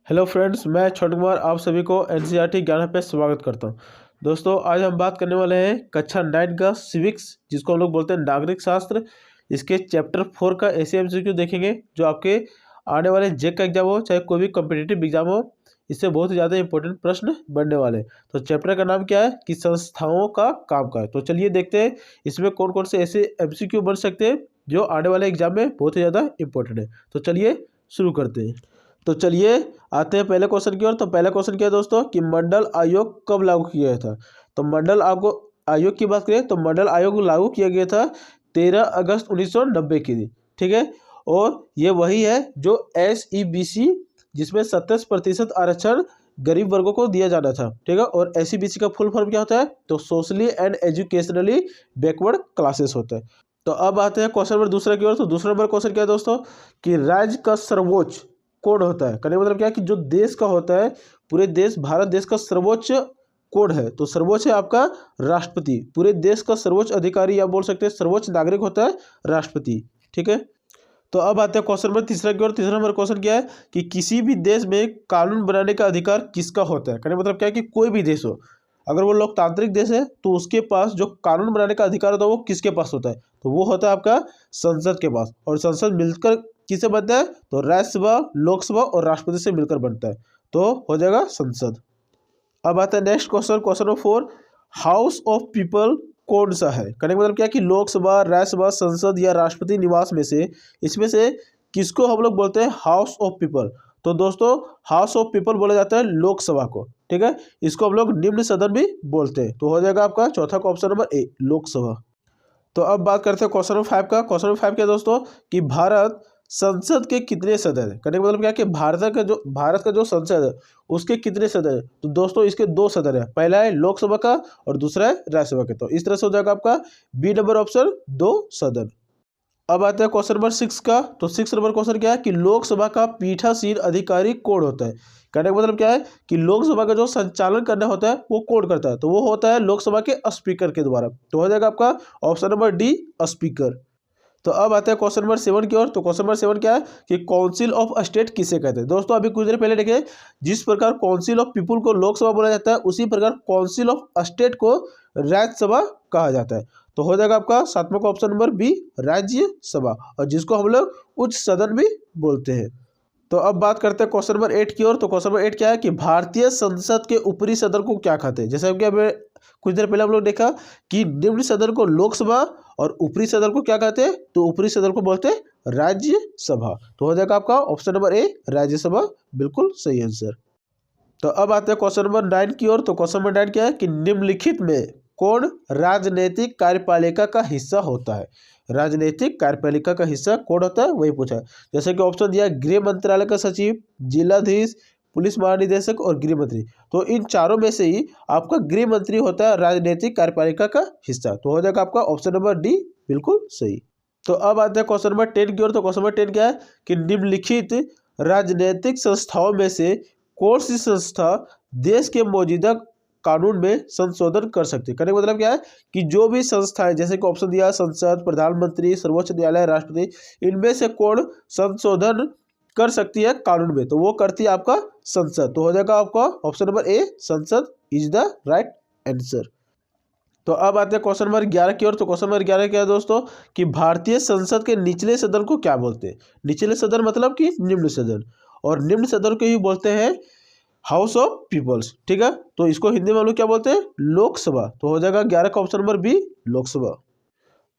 Hello friends, मैं छोटू कुमार आप सभी को एनसीईआरटी ज्ञान पे स्वागत करता हूं। दोस्तों, आज हम बात करने वाले हैं कक्षा 9 का सिविक्स, जिसको हम लोग बोलते हैं नागरिक शास्त्र। इसके चैप्टर 4 का ऐसे एमसीक्यू देखेंगे जो आपके आने वाले जेक का एग्जाम हो, चाहे कोई भी कॉम्पिटिटिव एग्जाम हो, इससे बहुत ही ज़्यादा इंपॉर्टेंट प्रश्न बनने वाले हैं। तो चैप्टर का नाम क्या है कि संस्थाओं का काम का। तो चलिए देखते हैं इसमें कौन कौन से ऐसे एमसीक्यू बन सकते हैं जो आने वाले एग्जाम में बहुत ही ज़्यादा इंपॉर्टेंट है। तो चलिए शुरू करते हैं। तो चलिए आते हैं पहले क्वेश्चन की ओर। तो पहला क्वेश्चन क्या है दोस्तों कि मंडल आयोग कब लागू किया गया था। तो मंडल आयोग की बात करें तो मंडल आयोग लागू किया गया था 13 अगस्त 1990 के दिन। ठीक है, और ये वही है जो SEBC, जिसमें 27% आरक्षण गरीब वर्गों को दिया जाना था। ठीक है, और SEBC का फुल फॉर्म क्या होता है तो socially and educationally backward classes होता है। तो अब आते हैं क्वेश्चन नंबर दूसरा की ओर। तो दूसरा नंबर क्वेश्चन क्या है दोस्तों कि राज्य का सर्वोच्च कोड होता है। कहने का मतलब क्या है कि जो देश का होता है, पूरे देश भारत देश का सर्वोच्च कोड है। तो सर्वोच्च है आपका राष्ट्रपति। पूरे देश का सर्वोच्च अधिकारी या बोल सकते हैं सर्वोच्च नागरिक होता है राष्ट्रपति। ठीक है, तो अब आते हैं क्वेश्चन नंबर तीसरा की ओर। तीसरा नंबर क्वेश्चन क्या है कि किसी भी देश में कानून बनाने का अधिकार किसका होता है। कहने का मतलब क्या है कि कोई भी देश हो, अगर वो लोकतांत्रिक देश है तो उसके पास जो कानून बनाने का अधिकार होता है वो किसके पास होता है, तो वो होता है आपका संसद के पास। और संसद मिलकर किससे बनता है तो राज्यसभा, लोकसभा और राष्ट्रपति से मिलकर बनता है, तो हो जाएगा संसद। अब आता है next question, question number 4। House of people कौन सा है। कहने का मतलब क्या है कि लोकसभा, राज्यसभा, संसद या राष्ट्रपति निवास में से इसमें से किसको हम लोग बोलते हैं हाउस ऑफ पीपल। तो दोस्तों, हाउस ऑफ पीपल बोला जाता है लोकसभा को। ठीक है, इसको हम लोग निम्न सदन भी बोलते हैं। तो हो जाएगा आपका चौथा का ऑप्शन नंबर ए, लोकसभा। तो अब बात करते हैं क्वेश्चन नंबर 5 का। क्वेश्चन नंबर 5 क्या है दोस्तों कि भारत संसद के कितने सदस्य हैं। कहने का मतलब क्या है कि भारत का जो संसद है उसके कितने सदस्य हैं। तो दोस्तों इसके 2 सदस्य हैं, पहला है लोकसभा का और दूसरा है राज्यसभा का। तो इस तरह से हो जाएगा आपका बी नंबर ऑप्शन 2 सदन। अब आता है क्वेश्चन नंबर 6 का। तो 6 नंबर क्वेश्चन क्या है कि लोकसभा का पीठासीन अधिकारी कौन होता है। कहने का मतलब क्या है कि लोकसभा का जो संचालन करना होता है वो कौन करता है, तो वो होता है लोकसभा के स्पीकर के द्वारा। तो हो जाएगा आपका ऑप्शन नंबर डी, स्पीकर। तो अब आता है क्वेश्चन नंबर 7 की ओर। तो क्वेश्चन नंबर 7 क्या है कि काउंसिल ऑफ स्टेट किसे कहते हैं। दोस्तों अभी कुछ देर पहले देखे, जिस प्रकार काउंसिल ऑफ पीपुल को लोकसभा बोला जाता है, उसी प्रकार काउंसिल ऑफ स्टेट को राज्यसभा कहा जाता है। तो हो जाएगा आपका 7वां का ऑप्शन नंबर बी, राज्यसभा, और जिसको हम लोग उच्च सदन भी बोलते हैं। तो अब बात करते हैं क्वेश्चन नंबर 8 की ओर। तो क्वेश्चन नंबर 8 क्या है कि भारतीय संसद के ऊपरी सदन को क्या कहते हैं। जैसे कि अभी कुछ देर पहले हम लोग देखा कि निम्न सदन को लोकसभा और ऊपरी सदन को क्या कहते हैं, तो ऊपरी सदन को बोलते हैं राज्यसभा। तो हो जाएगा आपका ऑप्शन नंबर ए, राज्यसभा, बिल्कुल सही आंसर। तो अब आते हैं क्वेश्चन नंबर 9 की ओर। तो क्वेश्चन नंबर 9 क्या है कि निम्नलिखित में कौन राजनीतिक कार्यपालिका का हिस्सा होता है। राजनीतिक कार्यपालिका का हिस्सा कौन होता है वही पूछा है। जैसे कि ऑप्शन दिया गृह मंत्रालय का सचिव, जिलाधीश, पुलिस महानिदेशक और गृह मंत्री। तो इन चारों में से ही आपका गृह मंत्री होता है राजनीतिक कार्यपालिका का हिस्सा। तो हो जाएगा आपका ऑप्शन नंबर डी, बिल्कुल सही। तो अब आते हैं क्वेश्चन नंबर 10 की ओर। तो क्वेश्चन नंबर 10 क्या है कि निम्नलिखित राजनीतिक संस्थाओं में से कौन सी संस्था देश के मौजूदा कानून में संशोधन कर सकती है। करने का मतलब क्या है कि जो भी संस्थाएं, जैसे कि ऑप्शन दिया संसद, प्रधानमंत्री, सर्वोच्च न्यायालय, राष्ट्रपति, इनमें से कौन संशोधन कर सकती है कानून में, तो वो करती है आपका संसद। तो हो जाएगा आपका ऑप्शन नंबर ए, संसद इज द राइट आंसर। तो अब आते हैं क्वेश्चन नंबर 11 की ओर। तो क्वेश्चन नंबर 11 क्या है दोस्तों कि भारतीय संसद के निचले सदन को क्या बोलते हैं। निचले सदन मतलब कि निम्न सदन, और निम्न सदन को ही बोलते हैं हाउस ऑफ पीपल्स। ठीक है, तो इसको हिंदी में हम लोग क्या बोलते हैं, लोकसभा। तो हो जाएगा 11 का ऑप्शन नंबर बी, लोकसभा।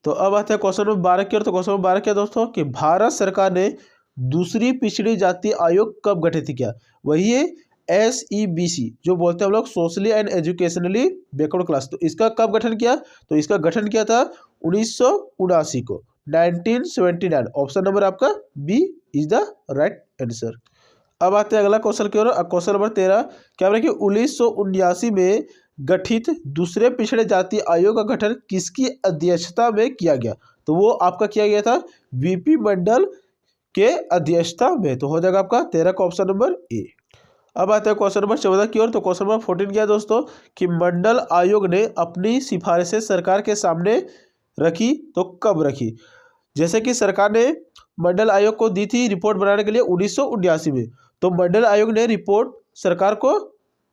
तो अब आता है क्वेश्चन नंबर 12 की ओर। तो क्वेश्चन नंबर 12 क्या दोस्तों कि भारत सरकार ने दूसरी पिछड़ी जाति आयोग कब गठित किया। वही है SEBC, जो बोलते हैं हम लोग socially and educationally backward class. तो इसका कब गठन किया, तो इसका गठन किया था 1979 को, 1979। ऑप्शन नंबर आपका B is the right answer. अब आते हैं अगला क्वेश्चन की ओर। क्वेश्चन नंबर 13 क्या बोला कि 1979 में गठित दूसरे पिछड़े जाति आयोग का गठन किसकी अध्यक्षता में किया गया, तो वो आपका किया गया था VP मंडल के अध्यक्षता में। तो हो जाएगा आपका 13 का ऑप्शन नंबर ए। अब आते हैं क्वेश्चन नंबर 14 की ओर। तो क्वेश्चन नंबर 14 क्या है दोस्तों कि मंडल आयोग ने अपनी सिफारिशें सरकार के सामने रखी, तो कब रखी। जैसे कि सरकार ने मंडल आयोग को दी थी रिपोर्ट बनाने के लिए 1979 में, तो मंडल आयोग ने रिपोर्ट सरकार को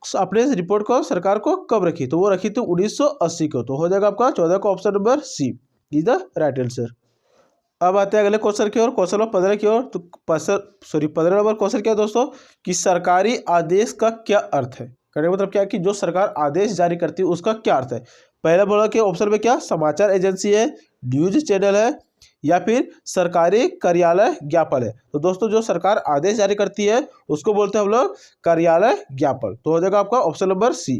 अपने रिपोर्ट को सरकार को कब रखी, तो वो रखी थी 1980 को। तो हो जाएगा आपका 14 का option number C is the right answer. अब आते हैं अगले क्वेश्चन की ओर, क्वेश्चन नंबर 15 की ओर। तो 15 नंबर क्वेश्चन क्या है दोस्तों कि सरकारी आदेश का क्या अर्थ है। कहने का मतलब क्या है कि जो सरकार आदेश जारी करती है उसका क्या अर्थ है। पहला बोला कि ऑप्शन में क्या समाचार एजेंसी है, न्यूज चैनल है, या फिर सरकारी कार्यालय ज्ञापन है। तो दोस्तों जो सरकार आदेश जारी करती है उसको बोलते हैं हम लोग कार्यालय ज्ञापन। तो हो जाएगा आपका ऑप्शन नंबर सी।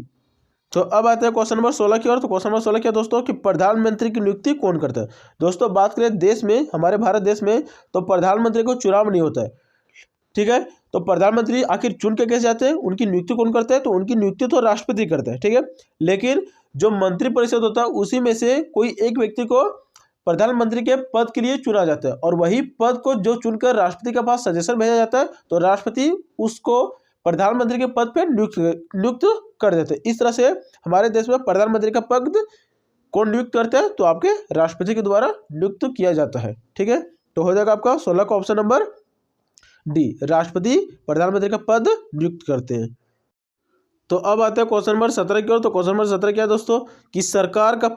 तो अब आते हैं क्वेश्चन नंबर 16 की ओर। तो क्वेश्चन नंबर 16 क्या दोस्तों कि प्रधानमंत्री की नियुक्ति कौन करता है। दोस्तों बात करें देश में, हमारे भारत देश में, तो प्रधानमंत्री को चुनाव नहीं होता है, ठीक है। तो प्रधानमंत्री आखिर चुन के कैसे जाते हैं, उनकी नियुक्ति कौन करता है, तो उनकी नियुक्ति तो राष्ट्रपति करता है, ठीक है। लेकिन जो मंत्रिपरिषद होता है उसी में से कोई एक व्यक्ति को प्रधानमंत्री के पद के लिए चुना जाता है, और वही पद को जो चुनकर राष्ट्रपति के पास सजेशन भेजा जाता है, तो राष्ट्रपति उसको प्रधानमंत्री के पद पे नियुक्त कर देते हैं। इस तरह से हमारे देश में प्रधानमंत्री का पद कौन नियुक्त करता है, तो आपके राष्ट्रपति के द्वारा नियुक्त किया जाता है, ठीक है। तो हो जाएगा आपका 16 का ऑप्शन नंबर डी, राष्ट्रपति प्रधानमंत्री का पद नियुक्त करते हैं। तो अब आते हैं क्वेश्चन नंबर 17 की ओर। तो क्वेश्चन नंबर 17 क्या है दोस्तों कि सरकार का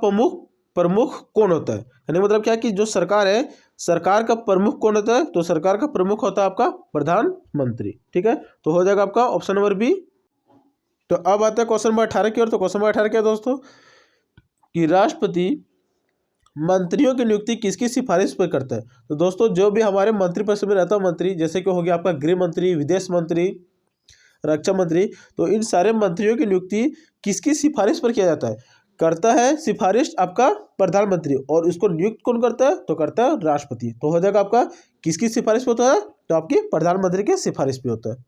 प्रमुख कौन होता है। यानी मतलब क्या है कि जो सरकार है, सरकार का प्रमुख कौन होता है, तो सरकार का प्रमुख होता है आपका प्रधानमंत्री, ठीक है। तो हो जाएगा आपका ऑप्शन नंबर बी। तो अब आते हैं क्वेश्चन नंबर 18 की ओर। तो क्वेश्चन नंबर 18 क्या है दोस्तों कि राष्ट्रपति मंत्रियों की नियुक्ति किसकी सिफारिश पर करता है। तो दोस्तों जो भी हमारे मंत्रिपरिषद में रहता है मंत्री, जैसे कि हो गया आपका गृह मंत्री, विदेश मंत्री, रक्षा मंत्री, तो इन सारे मंत्रियों की नियुक्ति किसकी सिफारिश पर किया जाता है, करता है सिफारिश आपका प्रधानमंत्री, और उसको नियुक्त कौन करता है, तो करता है राष्ट्रपति। तो हो जाएगा आपका किसकी सिफारिश पे होता है, तो आपकी प्रधानमंत्री के सिफारिश पे होता है।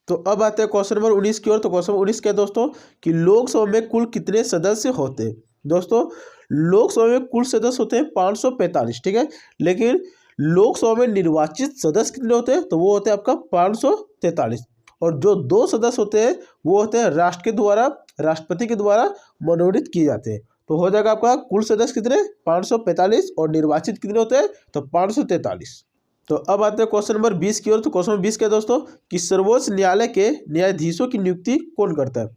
तो अब आते हैं क्वेश्चन नंबर 19 की ओर। तो क्वेश्चन नंबर 19 क्या है दोस्तों कि लोकसभा में कुल कितने सदस्य होते हैं। दोस्तों लोकसभा में कुल सदस्य होते हैं 545, ठीक है। लेकिन लोकसभा में निर्वाचित सदस्य कितने होते हैं, तो वो होते हैं आपका 543, और जो 2 सदस्य होते हैं वो होते हैं राष्ट्रपति के द्वारा मनोनीत किए जाते हैं। तो हो जाएगा आपका कुल सदस्य कितने 545, और निर्वाचित कितने होते हैं, तो 543। तो अब आते हैं क्वेश्चन नंबर 20 की ओर। तो क्वेश्चन नंबर 20 क्या है दोस्तों कि सर्वोच्च न्यायालय के न्यायाधीशों की नियुक्ति कौन करता है।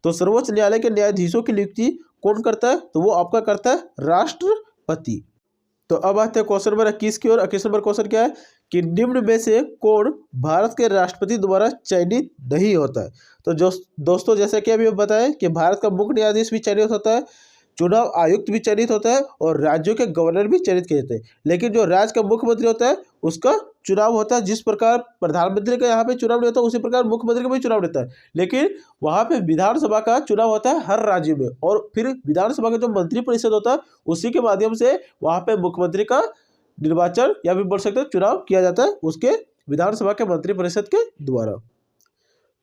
तो सर्वोच्च न्यायालय के न्यायाधीशों की नियुक्ति कौन करता है, तो वो आपका करता है राष्ट्रपति। तो अब आते हैं क्वेश्चन नंबर 21 की ओर। 21 नंबर क्वेश्चन क्या है कि निम्न में से कौन भारत के राष्ट्रपति द्वारा चयनित नहीं होता है। तो जो दोस्तों जैसे कि अभी बताएं कि भारत का मुख्य न्यायाधीश भी चयनित होता है, चुनाव आयुक्त भी चयनित होता है, और राज्यों के गवर्नर भी चयनित किए जाते हैं। लेकिन जो राज्य का मुख्यमंत्री होता है उसका चुनाव होता है, जिस प्रकार प्रधानमंत्री का यहाँ पे चुनाव नहीं होता उसी प्रकार मुख्यमंत्री का भी चुनाव रहता है। लेकिन वहाँ पे विधानसभा का चुनाव होता है हर राज्य में, और फिर विधानसभा का जो मंत्रिपरिषद होता है उसी के माध्यम से वहाँ पे मुख्यमंत्री का निर्वाचन या फिर बोल सकते हैं चुनाव किया जाता है उसके विधानसभा के मंत्रिपरिषद के द्वारा।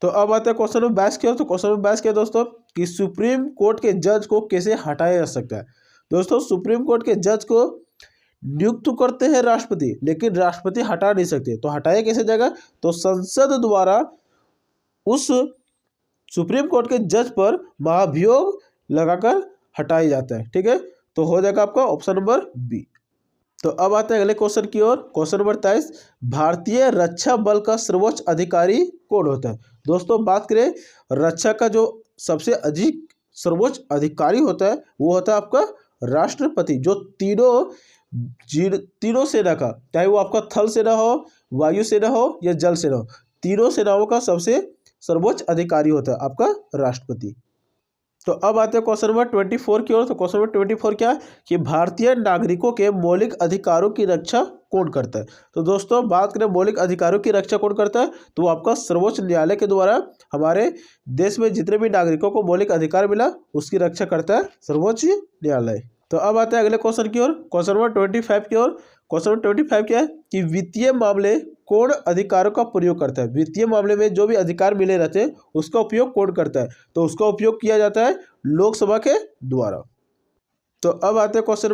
तो अब आते हैं क्वेश्चन नंबर 22 की ओर। तो क्वेश्चन नंबर 22 क्या है दोस्तों कि सुप्रीम कोर्ट के जज को कैसे हटाया जा सकता है। दोस्तों सुप्रीम कोर्ट के जज को नियुक्त करते हैं राष्ट्रपति, लेकिन राष्ट्रपति हटा नहीं सकते। तो हटाया कैसे जाएगा, तो संसद द्वारा उस सुप्रीम कोर्ट के जज पर महाभियोग लगाकर हटाया जाता है, ठीक है। तो हो जाएगा आपका ऑप्शन नंबर बी। तो अब आते हैं अगले क्वेश्चन की ओर। क्वेश्चन नंबर 23 भारतीय रक्षा बल का सर्वोच्च अधिकारी कौन होता है। दोस्तों बात करें रक्षा का जो सबसे अधिक सर्वोच्च अधिकारी होता है वो होता है आपका राष्ट्रपति, जो तीनों सेना का, चाहे वो आपका थल सेना हो, वायु सेना हो या जल सेना हो, तीनों सेनाओं का सबसे सर्वोच्च अधिकारी होता है आपका राष्ट्रपति। तो अब आते हैं क्वेश्चन नंबर 24 की ओर। तो क्वेश्चन नंबर 24 क्या है कि भारतीय नागरिकों के मौलिक अधिकारों की रक्षा कौन करता है। तो दोस्तों बात करें मौलिक अधिकारों की रक्षा कौन करता है, तो वो आपका सर्वोच्च न्यायालय के द्वारा हमारे देश में जितने भी नागरिकों को मौलिक अधिकार मिला उसकी रक्षा करता है सर्वोच्च न्यायालय। तो अब आते हैं अगले क्वेश्चन की ओर। क्वेश्चन नंबर 25 की ओर। क्वेश्चन नंबर 25 क्या है कि वित्तीय मामले कौन अधिकारों का प्रयोग करता है। वित्तीय मामले में जो भी अधिकार मिले रहते हैं उसका उपयोग कौन करता है, तो उसका उपयोग किया जाता है लोकसभा के द्वारा। तो अब आते हैं क्वेश्चन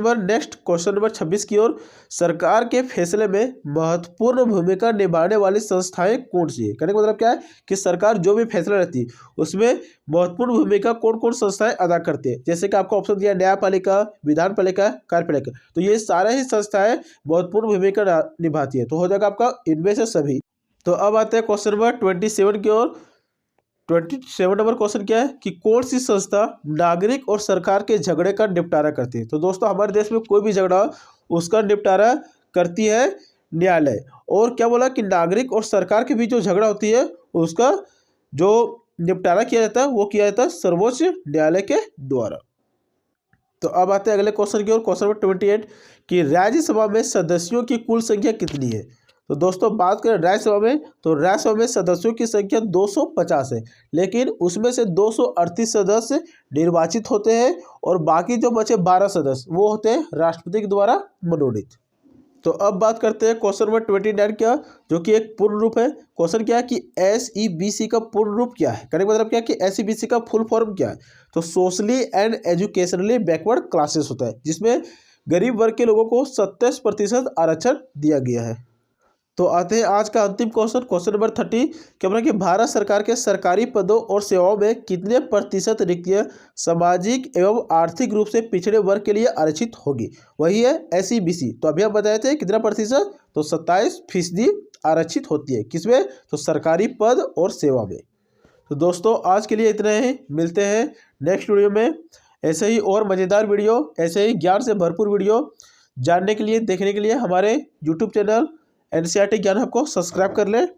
नंबर 26 की ओर। सरकार के फैसले में महत्वपूर्ण भूमिका निभाने वाली संस्थाएं कौन सी है। कहने का मतलब क्या है कि सरकार जो भी फैसला रहती है उसमें महत्वपूर्ण भूमिका कौन कौन संस्थाएं अदा करती है। जैसे कि आपको ऑप्शन दिया न्यायपालिका, विधानपालिका, कार्यपालिका, तो ये सारे ही संस्थाएं महत्वपूर्ण भूमिका निभाती है। तो हो जाएगा आपका इनमें से सभी। तो अब आते हैं क्वेश्चन नंबर 27 की ओर। 27 नंबर क्वेश्चन क्या है कि कौन सी संस्था नागरिक और सरकार के झगड़े का निपटारा करती है। तो दोस्तों हमारे देश में कोई भी झगड़ा हो उसका निपटारा करती है न्यायालय। और क्या बोला कि नागरिक और सरकार के बीच जो झगड़ा होती है उसका जो निपटारा किया जाता है वो किया जाता है सर्वोच्च न्यायालय के द्वारा। तो अब आते हैं अगले क्वेश्चन की ओर। क्वेश्चन नंबर 28 कि राज्यसभा में सदस्यों की कुल संख्या कितनी है। तो दोस्तों बात करें राज्यसभा में, तो राज्यसभा में सदस्यों की संख्या 250 है, लेकिन उसमें से 238 सदस्य निर्वाचित होते हैं और बाकी जो बचे 12 सदस्य वो होते हैं राष्ट्रपति के द्वारा मनोनीत। तो अब बात करते हैं क्वेश्चन नंबर 29 का, जो कि एक पूर्ण रूप है। क्वेश्चन क्या है कि SEBC का पूर्ण रूप क्या है, कहने का मतलब क्या है कि SEBC का फुल फॉर्म क्या है। तो socially and educationally backward classes होता है, जिसमें गरीब वर्ग के लोगों को 27% आरक्षण दिया गया है। तो आते हैं आज का अंतिम क्वेश्चन, क्वेश्चन नंबर 30 क्या बोला कि भारत सरकार के सरकारी पदों और सेवाओं में कितने प्रतिशत रिक्तियां सामाजिक एवं आर्थिक रूप से पिछड़े वर्ग के लिए आरक्षित होगी। वही है SEBC। तो अभी हम बताए थे कितना प्रतिशत, तो 27% आरक्षित होती है किसमें, तो सरकारी पद और सेवा में। तो दोस्तों आज के लिए इतना ही, मिलते हैं नेक्स्ट वीडियो में ऐसे ही और मज़ेदार वीडियो, ऐसे ही ज्ञान से भरपूर वीडियो जानने के लिए, देखने के लिए हमारे यूट्यूब चैनल NCERT ज्ञान हब को सब्सक्राइब कर लें।